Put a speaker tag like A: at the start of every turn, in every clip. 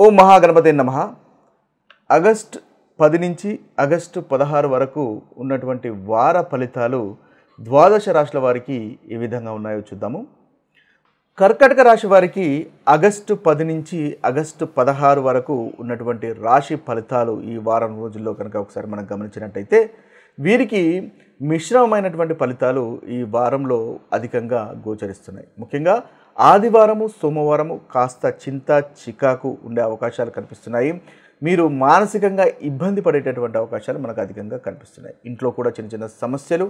A: ఓం మహాగణపతే నమః. ఆగస్టు 10 నుంచి ఆగస్టు 16 వరకు ఉన్నటువంటి వార ఫలితాలు ద్వాదశ రాశుల వారికి ఏ విధంగా ఉన్నాయో చూద్దాము. కర్కాటక రాశి వారికి ఆగస్టు 10 నుంచి ఆగస్టు 16 వరకు ఉన్నటువంటి రాశి ఫలితాలు ఈ వారం రోజుల్లో కనుక ఒకసారి మనం గమనించినట్టయితే వీరికి మిశ్రమమైనటువంటి ఫలితాలు ఈ వారంలో అధికంగా గోచరిస్తున్నాయి. ముఖ్యంగా ఆదివారము సోమవారము కాస్త చింత చికాకు ఉండే అవకాశాలు కనిపిస్తున్నాయి. మీరు మానసికంగా ఇబ్బంది పడేటటువంటి అవకాశాలు మనకు అధికంగా కనిపిస్తున్నాయి. ఇంట్లో కూడా చిన్న చిన్న సమస్యలు,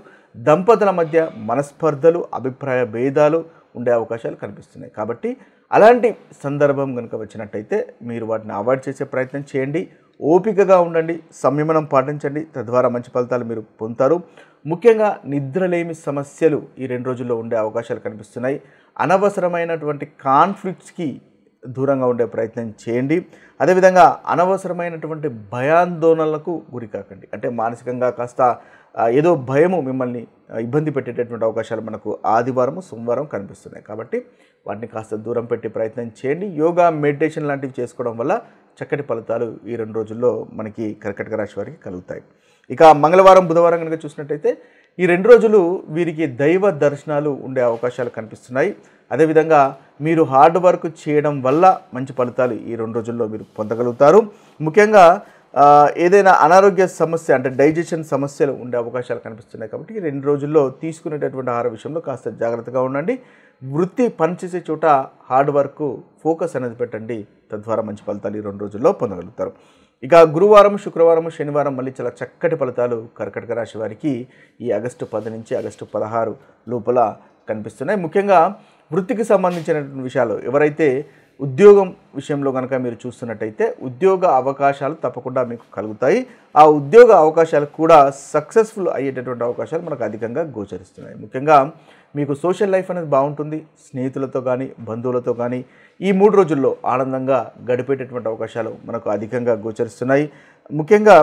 A: దంపతుల మధ్య మనస్పర్ధలు, అభిప్రాయ భేదాలు ఉండే అవకాశాలు కనిపిస్తున్నాయి. కాబట్టి అలాంటి సందర్భం కనుక వచ్చినట్టయితే మీరు వాటిని అవాయిడ్ చేసే ప్రయత్నం చేయండి. ఓపికగా ఉండండి, సంయమనం పాటించండి. తద్వారా మంచి ఫలితాలు మీరు పొందుతారు. ముఖ్యంగా నిద్రలేమి సమస్యలు ఈ 2 రోజుల్లో ఉండే అవకాశాలు కనిపిస్తున్నాయి. అనవసరమైనటువంటి కాన్ఫ్లిక్ట్స్కి దూరంగా ఉండే ప్రయత్నం చేయండి. అదేవిధంగా అనవసరమైనటువంటి భయాందోళనలకు గురి కాకండి. అంటే మానసికంగా కాస్త ఏదో భయము మిమ్మల్ని ఇబ్బంది పెట్టేటటువంటి అవకాశాలు మనకు ఆదివారము సోమవారం కనిపిస్తున్నాయి. కాబట్టి వాటిని కాస్త దూరం పెట్టే ప్రయత్నం చేయండి. యోగా, మెడిటేషన్ లాంటివి చేసుకోవడం వల్ల చక్కటి ఫలితాలు ఈ 2 రోజుల్లో మనకి కర్కాటక రాశి వారికి కలుగుతాయి. ఇక మంగళవారం బుధవారం కనుక చూసినట్టయితే ఈ 2 రోజులు వీరికి దైవ దర్శనాలు ఉండే అవకాశాలు కనిపిస్తున్నాయి. అదేవిధంగా మీరు హార్డ్ వర్క్ చేయడం వల్ల మంచి ఫలితాలు ఈ 2 రోజుల్లో మీరు పొందగలుగుతారు. ముఖ్యంగా ఏదైనా అనారోగ్య సమస్య అంటే డైజెషన్ సమస్యలు ఉండే అవకాశాలు కనిపిస్తున్నాయి. కాబట్టి ఈ 2 రోజుల్లో తీసుకునేటటువంటి ఆహార విషయంలో కాస్త జాగ్రత్తగా ఉండండి. వృత్తి పనిచేసే చోట హార్డ్ వర్క్ ఫోకస్ అనేది పెట్టండి. తద్వారా మంచి ఫలితాలు ఈ 2 రోజుల్లో పొందగలుగుతారు. ఇక గురువారం శుక్రవారం శనివారం మళ్ళీ చాలా చక్కటి ఫలితాలు కర్కాటక రాశి వారికి ఈ ఆగస్టు 10 నుంచి ఆగస్టు 16 లోపల కనిపిస్తున్నాయి. ముఖ్యంగా వృత్తికి సంబంధించినటువంటి విషయాలు ఎవరైతే ఉద్యోగం విషయంలో కనుక మీరు చూస్తున్నట్టయితే ఉద్యోగ అవకాశాలు తప్పకుండా మీకు కలుగుతాయి. ఆ ఉద్యోగ అవకాశాలు కూడా సక్సెస్ఫుల్ అయ్యేటటువంటి అవకాశాలు మనకు అధికంగా గోచరిస్తున్నాయి. ముఖ్యంగా మీకు సోషల్ లైఫ్ అనేది బాగుంటుంది. స్నేహితులతో కానీ బంధువులతో కానీ ఈ 3 రోజుల్లో ఆనందంగా గడిపేటటువంటి అవకాశాలు మనకు అధికంగా గోచరిస్తున్నాయి. ముఖ్యంగా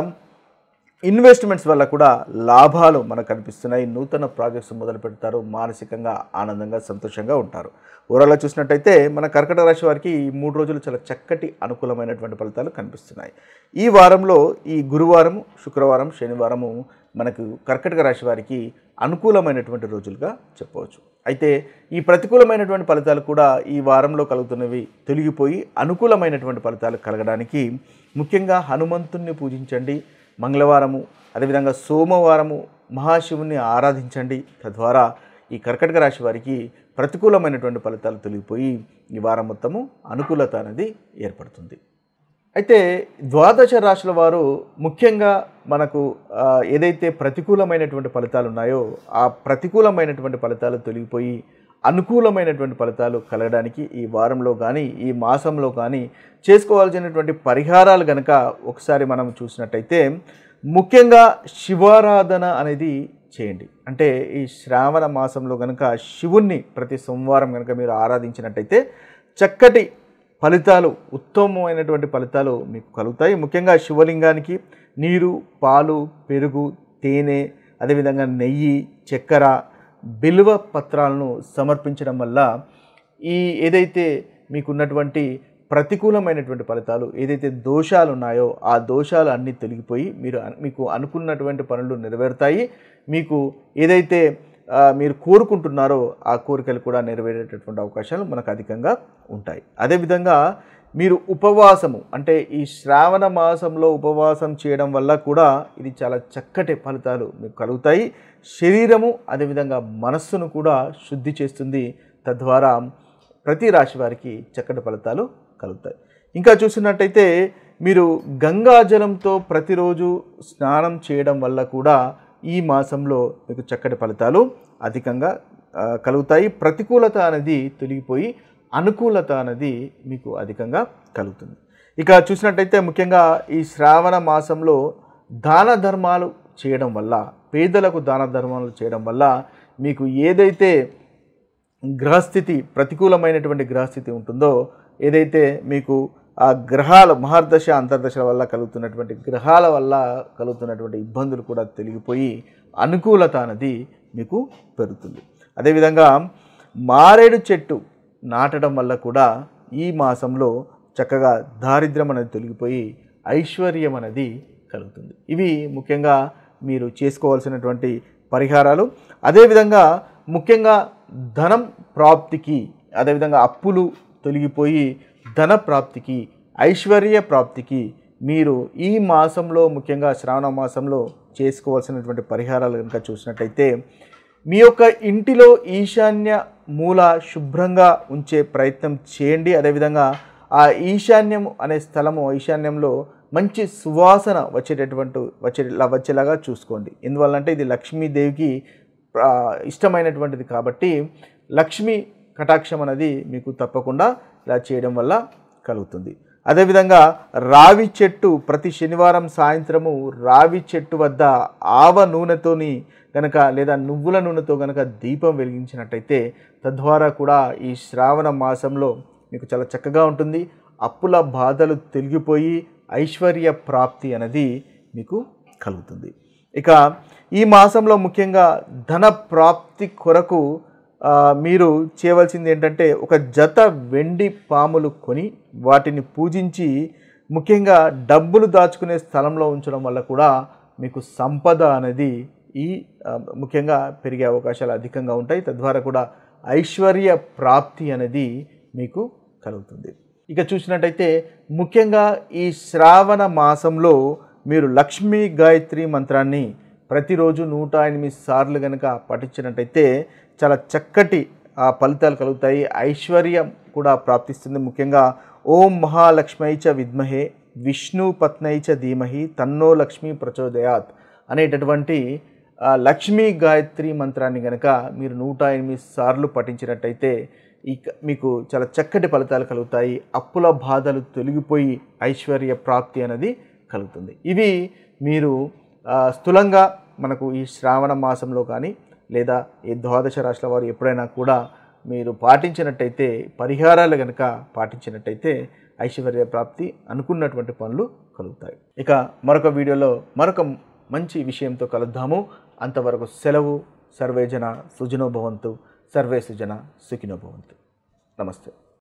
A: ఇన్వెస్ట్మెంట్స్ వల్ల కూడా లాభాలు మనకు కనిపిస్తున్నాయి. నూతన ప్రాజెక్ట్స్ మొదలు పెడతారు. మానసికంగా ఆనందంగా సంతోషంగా ఉంటారు. ఓవరాల్గా చూసినట్టయితే మన కర్కాటక రాశి వారికి ఈ 3 రోజులు చాలా చక్కటి అనుకూలమైనటువంటి ఫలితాలు కనిపిస్తున్నాయి. ఈ వారంలో ఈ గురువారం శుక్రవారం శనివారము మనకు కర్కాటక రాశి వారికి అనుకూలమైనటువంటి రోజులుగా చెప్పవచ్చు. అయితే ఈ ప్రతికూలమైనటువంటి ఫలితాలు కూడా ఈ వారంలో కలుగుతున్నవి తొలగిపోయి అనుకూలమైనటువంటి ఫలితాలు కలగడానికి ముఖ్యంగా హనుమంతుణ్ణి పూజించండి. మంగళవారము అదేవిధంగా సోమవారము మహాశివుని ఆరాధించండి. తద్వారా ఈ కర్కాటక రాశి వారికి ప్రతికూలమైనటువంటి ఫలితాలు తొలగిపోయి ఈ వారం మొత్తము అనుకూలత అనేది ఏర్పడుతుంది. అయితే ద్వాదశ రాశుల వారు ముఖ్యంగా మనకు ఏదైతే ప్రతికూలమైనటువంటి ఫలితాలు ఉన్నాయో ఆ ప్రతికూలమైనటువంటి ఫలితాలు తొలగిపోయి అనుకూలమైనటువంటి ఫలితాలు కలగడానికి ఈ వారంలో కానీ ఈ మాసంలో కానీ చేసుకోవాల్సినటువంటి పరిహారాలు కనుక ఒకసారి మనం చూసినట్టయితే ముఖ్యంగా శివారాధన అనేది చేయండి. అంటే ఈ శ్రావణ మాసంలో కనుక శివుణ్ణి ప్రతి సోమవారం కనుక మీరు ఆరాధించినట్టయితే చక్కటి ఫలితాలు, ఉత్తమమైనటువంటి ఫలితాలు మీకు కలుగుతాయి. ముఖ్యంగా శివలింగానికి నీరు, పాలు, పెరుగు, తేనె, అదేవిధంగా నెయ్యి, చక్కెర, బిల్వ పత్రాలను సమర్పించడం వల్ల ఈ ఏదైతే మీకున్నటువంటి ప్రతికూలమైనటువంటి ఫలితాలు, ఏదైతే దోషాలు ఉన్నాయో ఆ దోషాలు అన్నీ తొలగిపోయి మీకు అనుకున్నటువంటి పనులు నెరవేరుతాయి. మీకు ఏదైతే మీరు కోరుకుంటున్నారో ఆ కోరికలు కూడా నెరవేరేటటువంటి అవకాశాలు మనకు అధికంగా ఉంటాయి. అదేవిధంగా మీరు ఉపవాసము అంటే ఈ శ్రావణ మాసంలో ఉపవాసం చేయడం వల్ల కూడా ఇది చాలా చక్కటి ఫలితాలు మీకు కలుగుతాయి. శరీరము అదేవిధంగా మనస్సును కూడా శుద్ధి చేస్తుంది. తద్వారా ప్రతి రాశి వారికి చక్కటి ఫలితాలు కలుగుతాయి. ఇంకా చూసినట్టయితే మీరు గంగాజలంతో ప్రతిరోజు స్నానం చేయడం వల్ల కూడా ఈ మాసంలో మీకు చక్కటి ఫలితాలు అధికంగా కలుగుతాయి. ప్రతికూలత అనేది తొలగిపోయి అనుకూలత అనేది మీకు అధికంగా కలుగుతుంది. ఇక చూసినట్టయితే ముఖ్యంగా ఈ శ్రావణ మాసంలో దాన ధర్మాలు చేయడం వల్ల, పేదలకు దాన ధర్మాలు చేయడం వల్ల మీకు ఏదైతే గ్రహస్థితి ప్రతికూలమైనటువంటి గ్రహస్థితి ఉంటుందో, ఏదైతే మీకు ఆ గ్రహాల మహర్దశ అంతర్దశల వల్ల కలుగుతున్నటువంటి గ్రహాల వల్ల కలుగుతున్నటువంటి ఇబ్బందులు కూడా తొలగిపోయి అనుకూలత అనేది మీకు పెరుగుతుంది. అదేవిధంగా మారేడు చెట్టు నాటడం వల్ల కూడా ఈ మాసంలో చక్కగా దారిద్ర్యం అనేది తొలగిపోయి ఐశ్వర్యం అనేది కలుగుతుంది. ఇవి ముఖ్యంగా మీరు చేసుకోవాల్సినటువంటి పరిహారాలు. అదేవిధంగా ముఖ్యంగా ధనం ప్రాప్తికి, అదేవిధంగా అప్పులు తొలగిపోయి ధన ప్రాప్తికి, ఐశ్వర్య ప్రాప్తికి మీరు ఈ మాసంలో ముఖ్యంగా శ్రావణ మాసంలో చేసుకోవాల్సినటువంటి పరిహారాలు కనుక చూసినట్టయితే, మీ యొక్క ఇంటిలో ఈశాన్య మూల శుభ్రంగా ఉంచే ప్రయత్నం చేయండి. అదేవిధంగా ఆ ఈశాన్యం అనే స్థలము, ఈశాన్యంలో మంచి సువాసన వచ్చేలాగా చూసుకోండి. ఎందువల్లంటే ఇది లక్ష్మీదేవికి ఇష్టమైనటువంటిది కాబట్టి లక్ష్మీ కటాక్షం అనేది మీకు తప్పకుండా ఇలా చేయడం వల్ల కలుగుతుంది. అదేవిధంగా రావి చెట్టు, ప్రతి శనివారం సాయంత్రము రావి చెట్టు వద్ద ఆవ నూనెతోని కనుక లేదా నువ్వుల నూనెతో కనుక దీపం వెలిగించినట్టయితే తద్వారా కూడా ఈ శ్రావణ మాసంలో మీకు చాలా చక్కగా ఉంటుంది. అప్పుల బాధలు తొలగిపోయి ఐశ్వర్య ప్రాప్తి అనేది మీకు కలుగుతుంది. ఇక ఈ మాసంలో ముఖ్యంగా ధన ప్రాప్తి కొరకు మీరు చేయవలసింది ఏంటంటే, ఒక జత వెండి పాములు కొని వాటిని పూజించి ముఖ్యంగా డబ్బులు దాచుకునే స్థలంలో ఉంచడం వల్ల కూడా మీకు సంపద అనేది ముఖ్యంగా పెరిగే అవకాశాలు అధికంగా ఉంటాయి. తద్వారా కూడా ఐశ్వర్య ప్రాప్తి అనేది మీకు కలుగుతుంది. ఇక చూసినట్టయితే ముఖ్యంగా ఈ శ్రావణ మాసంలో మీరు లక్ష్మీ గాయత్రి మంత్రాన్ని ప్రతిరోజు 108 సార్లు కనుక పఠించినట్టయితే చాలా చక్కటి ఫలితాలు కలుగుతాయి. ఐశ్వర్యం కూడా ప్రాప్తిస్తుంది. ముఖ్యంగా ఓం మహాలక్ష్మై చ విద్మహే విష్ణు పత్నై చ ధీమహి తన్నో లక్ష్మీ ప్రచోదయాత్ అనేటటువంటి లక్ష్మీ గాయత్రి మంత్రాన్ని కనుక మీరు 108 సార్లు పఠించినట్టయితే మీకు చాలా చక్కటి ఫలితాలు కలుగుతాయి. అప్పుల బాధలు తొలగిపోయి ఐశ్వర్య ప్రాప్తి అనేది కలుగుతుంది. ఇవి మీరు స్థూలంగా మనకు ఈ శ్రావణ మాసంలో కానీ లేదా ఈ ద్వాదశ రాశుల వారు ఎప్పుడైనా కూడా మీరు పాటించినట్టయితే, పరిహారాలు కనుక పాటించినట్టయితే ఐశ్వర్య ప్రాప్తి అనుకున్నటువంటి పనులు కలుగుతాయి. ఇక మరొక వీడియోలో మరొక మంచి విషయంతో కలుద్దాము. అంతవరకు సెలవు. సర్వేజన సుజనో భవంతు, సర్వే సుజన సుఖినో భవంతు. నమస్తే.